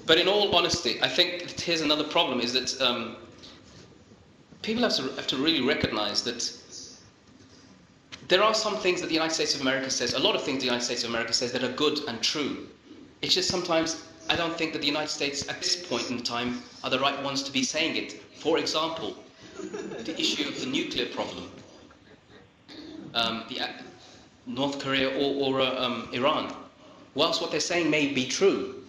But in all honesty, I think that here's another problem, is that people have to really recognize that there are some things that the United States of America says, a lot of things the United States of America says that are good and true. It's just sometimes I don't think that the United States at this point in time are the right ones to be saying it. For example, the issue of the nuclear problem, North Korea or Iran. Whilst what they're saying may be true,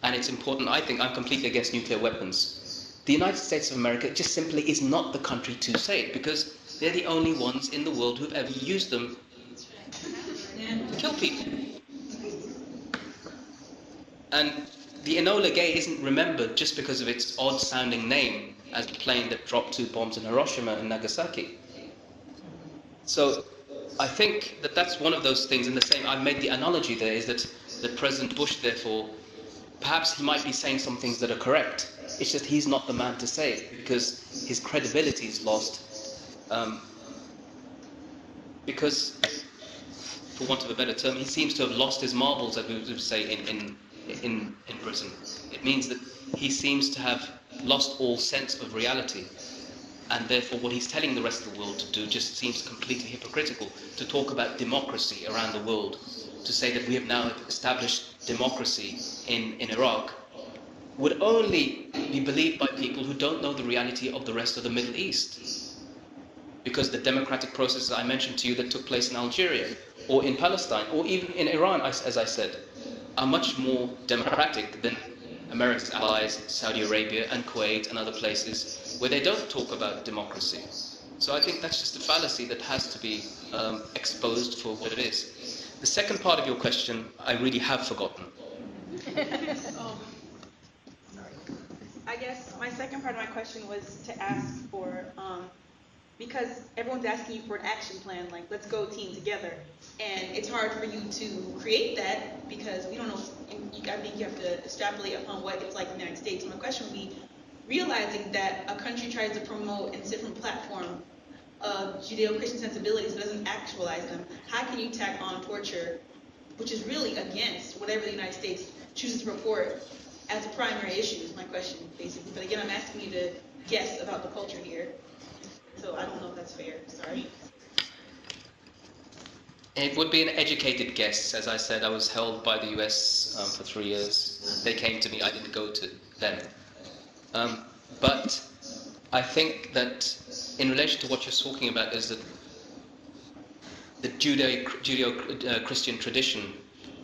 and it's important, I think I'm completely against nuclear weapons, the United States of America just simply is not the country to say it, because they're the only ones in the world who've ever used them to kill people. And the Enola Gay isn't remembered just because of its odd-sounding name as the plane that dropped 2 bombs in Hiroshima and Nagasaki. So I think that that's one of those things. In the same, I've made the analogy there, is that President Bush, therefore, perhaps he might be saying some things that are correct. It's just he's not the man to say it, because his credibility is lost. Because, for want of a better term, he seems to have lost his marbles, as we would say in Britain. It means that he seems to have lost all sense of reality, and therefore what he's telling the rest of the world to do just seems completely hypocritical. To talk about democracy around the world, to say that we have now established democracy in Iraq, would only be believed by people who don't know the reality of the rest of the Middle East. Because the democratic processes I mentioned to you that took place in Algeria, or in Palestine, or even in Iran, as I said, are much more democratic than America's allies, Saudi Arabia and Kuwait and other places, where they don't talk about democracy. So I think that's just a fallacy that has to be exposed for what it is. The second part of your question, I really have forgotten. I guess my second part of my question was to ask for, because everyone's asking you for an action plan, like, let's go team together. And it's hard for you to create that because we don't know, I think you have to extrapolate upon what it's like in the United States. My question would be, realizing that a country tries to promote and sit from a platform of Judeo-Christian sensibilities but doesn't actualize them, how can you tack on torture, which is really against whatever the United States chooses to report as a primary issue, is my question, basically. But again, I'm asking you to guess about the culture here. So I don't know if that's fair, sorry. It would be an educated guess. As I said, I was held by the US for 3 years. They came to me, I didn't go to them. But I think that in relation to what you're talking about is that the Judeo-Christian tradition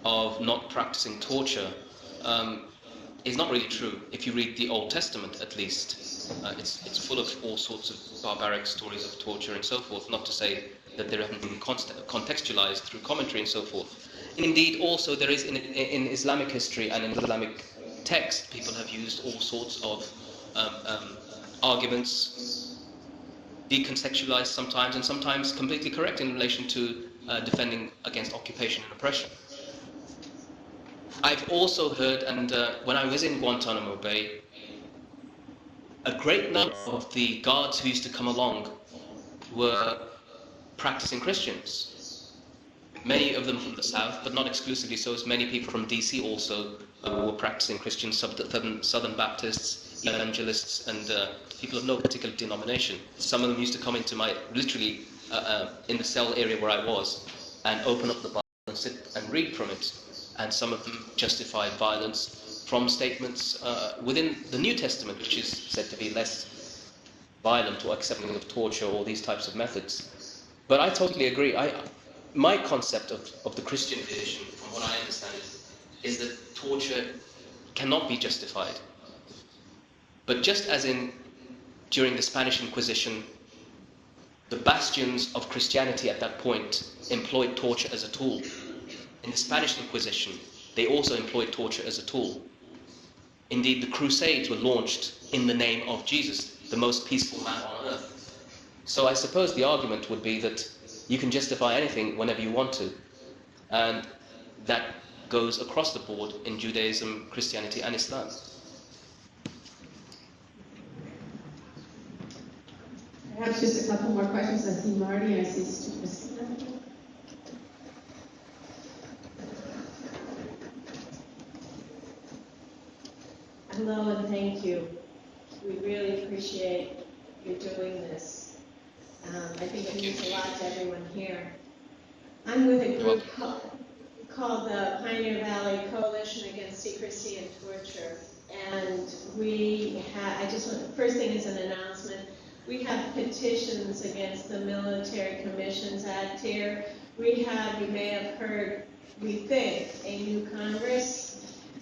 of not practicing torture is not really true. If you read the Old Testament, at least, it's full of all sorts of barbaric stories of torture and so forth, not to say that they haven't been contextualized through commentary and so forth. Indeed, also there is in Islamic history and in Islamic text, people have used all sorts of arguments, decontextualized sometimes, and sometimes completely correct in relation to defending against occupation and oppression. I've also heard, and when I was in Guantanamo Bay, a great number of the guards who used to come along were practicing Christians. Many of them from the south, but not exclusively so, as many people from DC also were practicing Christians, Southern Baptists, evangelists, and people of no particular denomination. Some of them used to come into my, literally in the cell area where I was, and open up the Bible and sit and read from it. And some of them justified violence from statements within the New Testament, which is said to be less violent or accepting of torture or these types of methods. But I totally agree. My concept of the Christian tradition, from what I understand, is that torture cannot be justified. But just as during the Spanish Inquisition, the bastions of Christianity at that point employed torture as a tool. In the Spanish Inquisition, they also employed torture as a tool. Indeed, the Crusades were launched in the name of Jesus, the most peaceful man on earth. So I suppose the argument would be that you can justify anything whenever you want to. And that goes across the board in Judaism, Christianity, and Islam. Perhaps just a couple more questions. I see Marty and I see Christina. Hello and thank you. We really appreciate you doing this. I think it means a lot to everyone here. I'm with a group called the Pioneer Valley Coalition Against Secrecy and Torture. And first thing is an announcement. We have petitions against the Military Commissions Act here. You may have heard, we think, a new Congress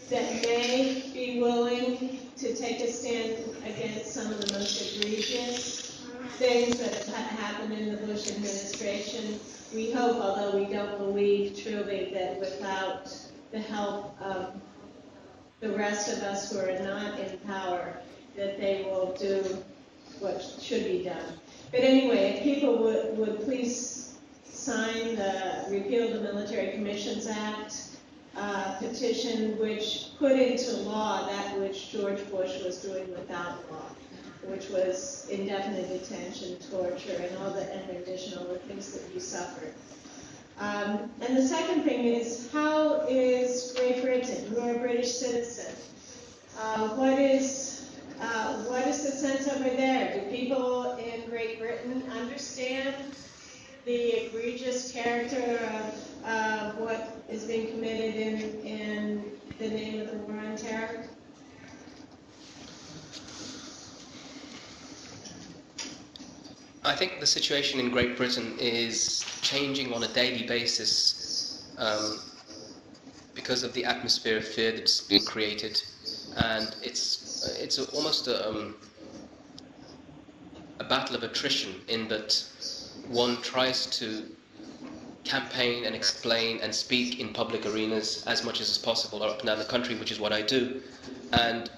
that may be willing to take a stand against some of the most egregious things that have happened in the Bush administration. We hope, although we don't believe truly, that without the help of the rest of us who are not in power, that they will do what should be done. But anyway, if people would please sign the Repeal the Military Commissions Act petition, which put into law that which George Bush was doing without law, which was indefinite detention, torture, and all the additional things that you suffered. And the second thing is, how is Great Britain? You're a British citizen. What is the sense over there? Do people in Great Britain understand the egregious character of what is being committed in the name of the war on terror? I think the situation in Great Britain is changing on a daily basis because of the atmosphere of fear that's been created, and it's almost a battle of attrition, in that one tries to campaign and explain and speak in public arenas as much as is possible up and down the country, which is what I do, and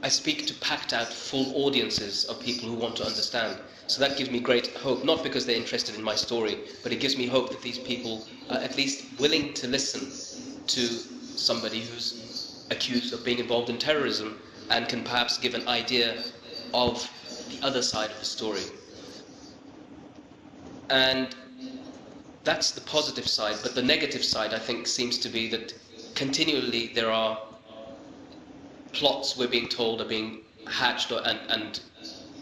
I speak to packed out full audiences of people who want to understand. So that gives me great hope, not because they're interested in my story, but it gives me hope that these people are at least willing to listen to somebody who's accused of being involved in terrorism and can perhaps give an idea of the other side of the story. And that's the positive side, but the negative side, I think, seems to be that continually there are plots, we're being told, are being hatched and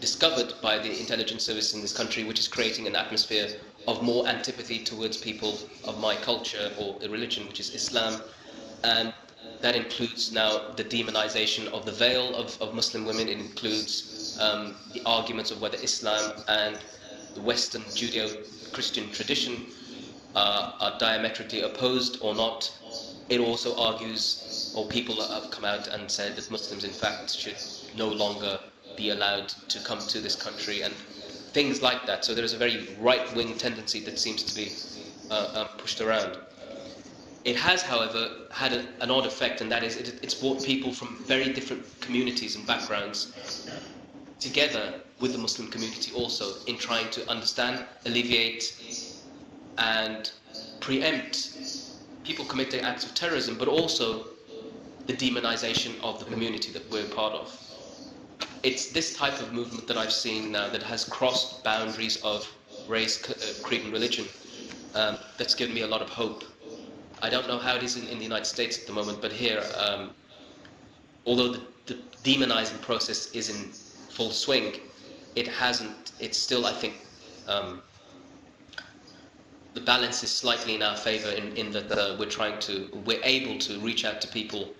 discovered by the intelligence service in this country, which is creating an atmosphere of more antipathy towards people of my culture or religion, which is Islam. And that includes now the demonization of the veil of Muslim women. It includes the arguments of whether Islam and the Western Judeo-Christian tradition are diametrically opposed or not. It also argues, or people have come out and said, that Muslims in fact should no longer be allowed to come to this country and things like that. So there is a very right-wing tendency that seems to be pushed around. It has, however, had an odd effect, and that is it's brought people from very different communities and backgrounds together with the Muslim community also, in trying to understand, alleviate and preempt people committing acts of terrorism, but also the demonization of the community that we're part of. It's this type of movement that I've seen now that has crossed boundaries of race, creed and religion that's given me a lot of hope. I don't know how it is in the United States at the moment, but here, although the demonizing process is in full swing, it's still, I think, the balance is slightly in our favor in that we're able to reach out to people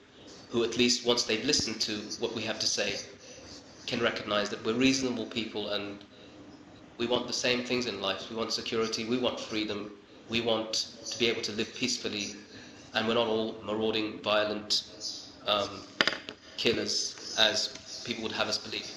who, at least once they've listened to what we have to say, can recognize that we're reasonable people and we want the same things in life. We want security, we want freedom, we want to be able to live peacefully, and we're not all marauding, violent killers as people would have us believe.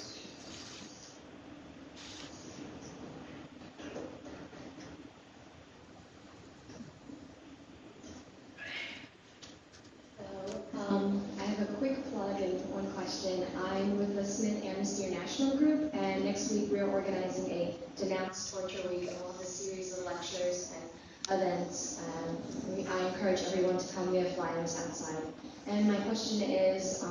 I have a quick plug and one question. I'm with the Smith Amnesty International group, and next week we're organizing a Denounce Torture Week, along with a series of lectures and events. I encourage everyone to come. We have flyers outside. And my question is,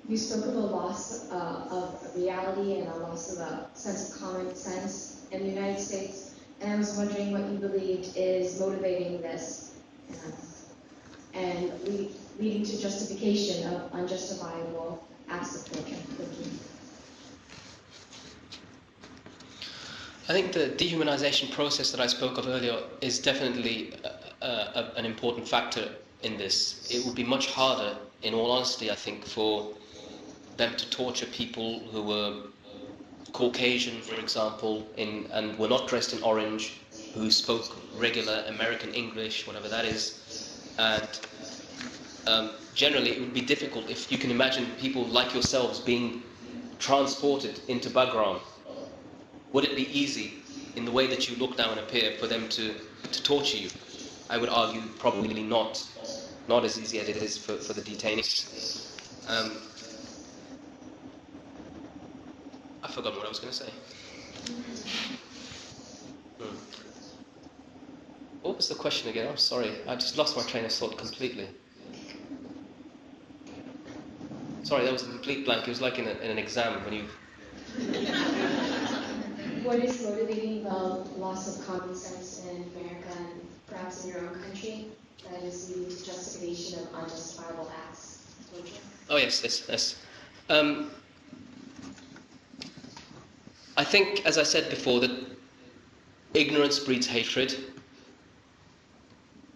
you spoke of a loss of reality and a loss of a sense of common sense in the United States, and I was wondering what you believed is motivating this. And leading to justification of unjustifiable acts of torture. Thank you. I think the dehumanization process that I spoke of earlier is definitely an important factor in this. It would be much harder, in all honesty, I think, for them to torture people who were Caucasian, for example, and were not dressed in orange, who spoke regular American English, whatever that is. And generally, it would be difficult if you can imagine people like yourselves being transported into Bagram. Would it be easy, in the way that you look now and appear, for them to torture you? I would argue probably not. Not as easy as it is for the detainees. I forgot what I was going to say. What was the question again? I'm sorry. I just lost my train of thought completely. Sorry, that was a complete blank. It was like in an exam when you... What is motivating the loss of common sense in America and perhaps in your own country that is leading to justification of unjustifiable acts of torture? Oh, yes. I think, as I said before, that ignorance breeds hatred.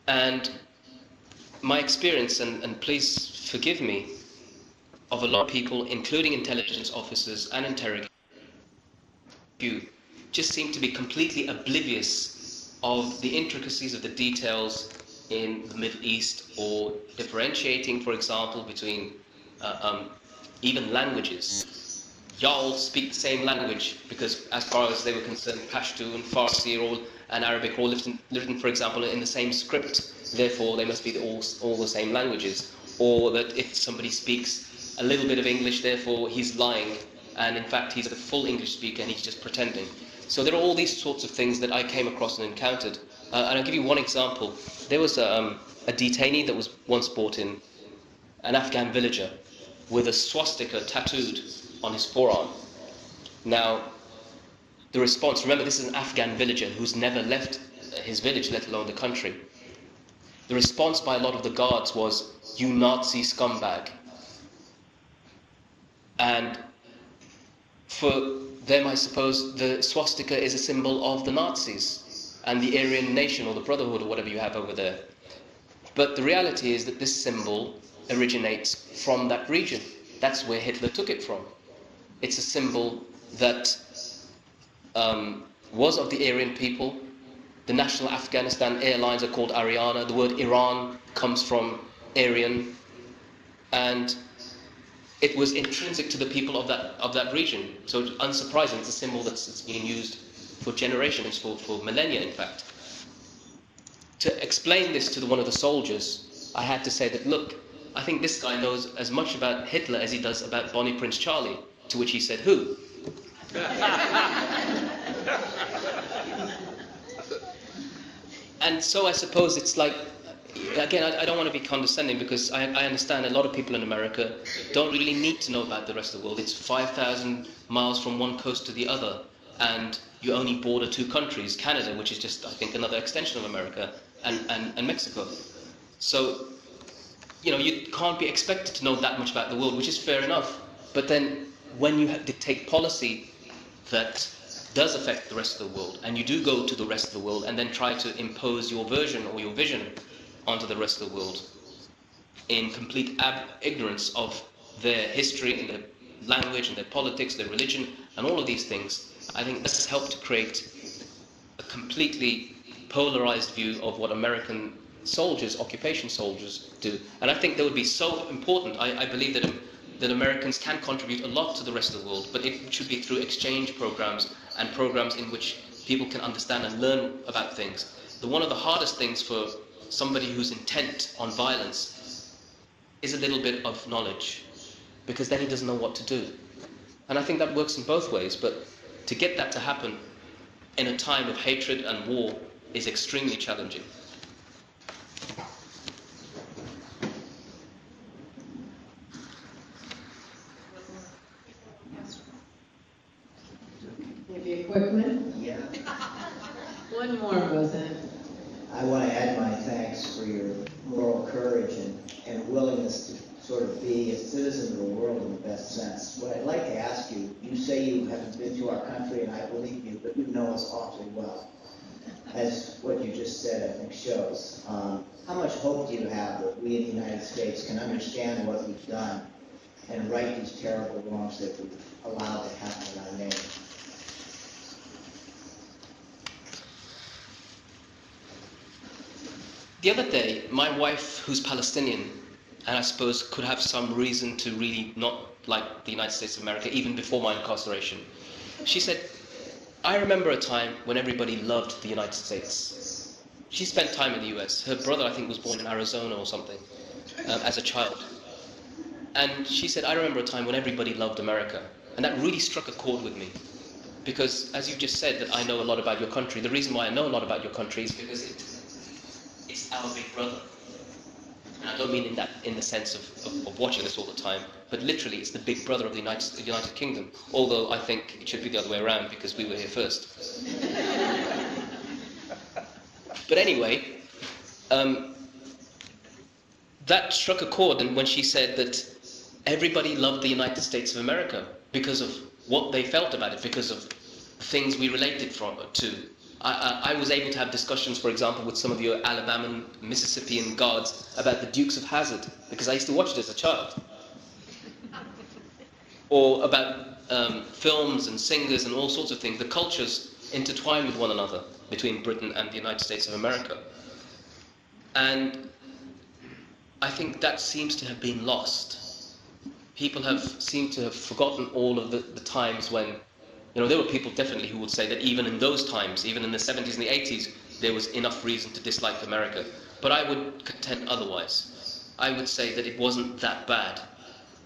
And my experience, and please forgive me, of a lot of people, including intelligence officers and interrogators, just seem to be completely oblivious of the intricacies of the details in the Middle East, or differentiating, for example, between even languages. Y'all speak the same language because, as far as they were concerned, Pashto and Farsi and Arabic are all written, for example, in the same script. Therefore, they must be all the same languages. Or that if somebody speaks a little bit of English, therefore he's lying, and in fact he's a full English speaker and he's just pretending. So there are all these sorts of things that I came across and encountered. And I'll give you one example. There was a detainee that was once brought in, an Afghan villager, with a swastika tattooed on his forearm. Now, the response, remember this is an Afghan villager who's never left his village, let alone the country. The response by a lot of the guards was, "You Nazi scumbag." And for them, I suppose, the swastika is a symbol of the Nazis and the Aryan nation, or the Brotherhood, or whatever you have over there. But the reality is that this symbol originates from that region. That's where Hitler took it from. It's a symbol that was of the Aryan people. The national Afghanistan airlines are called Ariana. The word Iran comes from Aryan, and it was intrinsic to the people of that region. So it's unsurprising. It's a symbol that's being used for generations, for millennia, in fact. To explain this to one of the soldiers, I had to say that, look, I think this guy knows as much about Hitler as he does about Bonnie Prince Charlie. To which he said, "Who?" And so I suppose it's like, again, I don't want to be condescending, because I understand a lot of people in America don't really need to know about the rest of the world. It's 5,000 miles from one coast to the other, and you only border two countries, Canada, which is just, I think, another extension of America, and Mexico. So, you can't be expected to know that much about the world, which is fair enough. But then, when you dictate policy that does affect the rest of the world, and you do go to the rest of the world and then try to impose your version or your vision onto the rest of the world in complete ignorance of their history and their language and their politics, their religion, and all of these things, I think this has helped to create a completely polarized view of what American soldiers, occupation soldiers, do. And I think that would be so important. I believe that Americans can contribute a lot to the rest of the world, but it should be through exchange programs and programs in which people can understand and learn about things. One of the hardest things for somebody who's intent on violence is a little bit of knowledge, because then he doesn't know what to do. And I think that works in both ways, but to get that to happen in a time of hatred and war is extremely challenging. Maybe a quick one? Yeah. One more, Moazzam. I want to add my thanks for your moral courage and willingness to sort of be a citizen of the world in the best sense. What I'd like to ask you, you say you haven't been to our country, and I believe you, but you know us awfully well. As what you just said, I think, shows. How much hope do you have that we in the United States can understand what we've done and right these terrible wrongs that we've allowed to happen in our name? The other day, my wife, who's Palestinian, and I suppose could have some reason to really not like the United States of America, even before my incarceration, she said, I remember a time when everybody loved the United States. She spent time in the US. Her brother, I think, was born in Arizona or something, as a child. And she said, I remember a time when everybody loved America. And that really struck a chord with me. Because, as you just said, that I know a lot about your country. The reason why I know a lot about your country is because it's our big brother. And I don't mean in the sense of watching us all the time, but literally it's the big brother of the United Kingdom. Although I think it should be the other way around because we were here first. But anyway, that struck a chord, and when she said that everybody loved the United States of America because of what they felt about it, because of things we related to. I was able to have discussions, for example, with some of your Alabama, Mississippian guards about the Dukes of Hazzard, because I used to watch it as a child. Or about films and singers and all sorts of things. The cultures intertwine with one another between Britain and the United States of America. And I think that seems to have been lost. People seem to have forgotten all of the times when, there were people definitely who would say that even in those times, even in the 70s and the 80s, there was enough reason to dislike America. But I would contend otherwise. I would say that it wasn't that bad.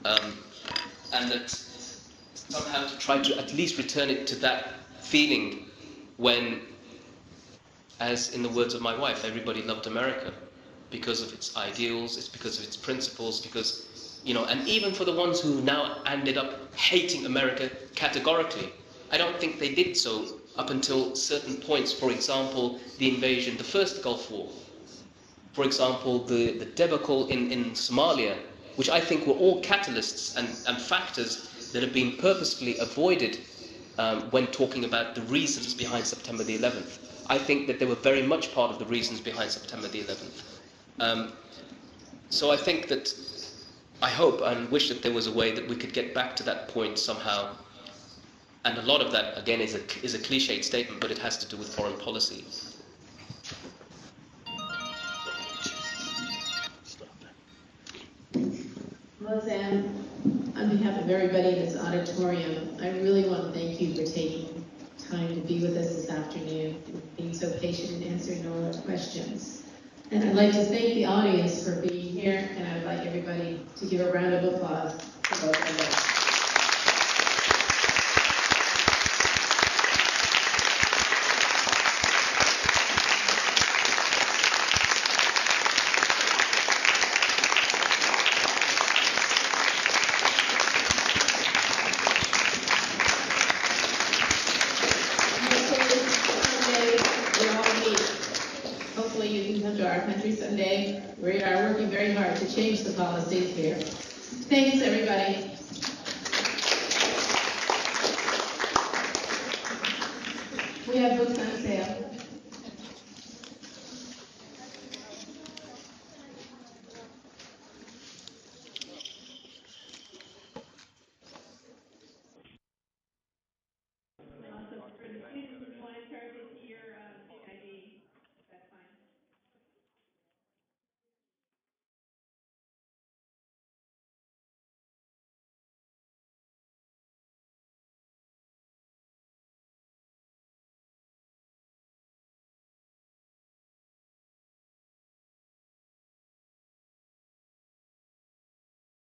And that somehow to try to at least return it to that feeling when, as in the words of my wife, everybody loved America because of its ideals, it's because of its principles, because, and even for the ones who now ended up hating America categorically, I don't think they did so up until certain points. For example, the invasion, the first Gulf War. For example, the debacle in Somalia, which I think were all catalysts and factors that have been purposefully avoided when talking about the reasons behind September the 11th. I think that they were very much part of the reasons behind September the 11th. So I think that, I hope and wish that there was a way that we could get back to that point somehow. And a lot of that, again, is a cliched statement, but it has to do with foreign policy. Moazzam, on behalf of everybody in this auditorium, I really want to thank you for taking time to be with us this afternoon and being so patient in answering all our questions. And I'd like to thank the audience for being here, and I'd like everybody to give a round of applause for both of us. Our country someday. We are working very hard to change the policies here. Thanks, everybody. We have books on sale.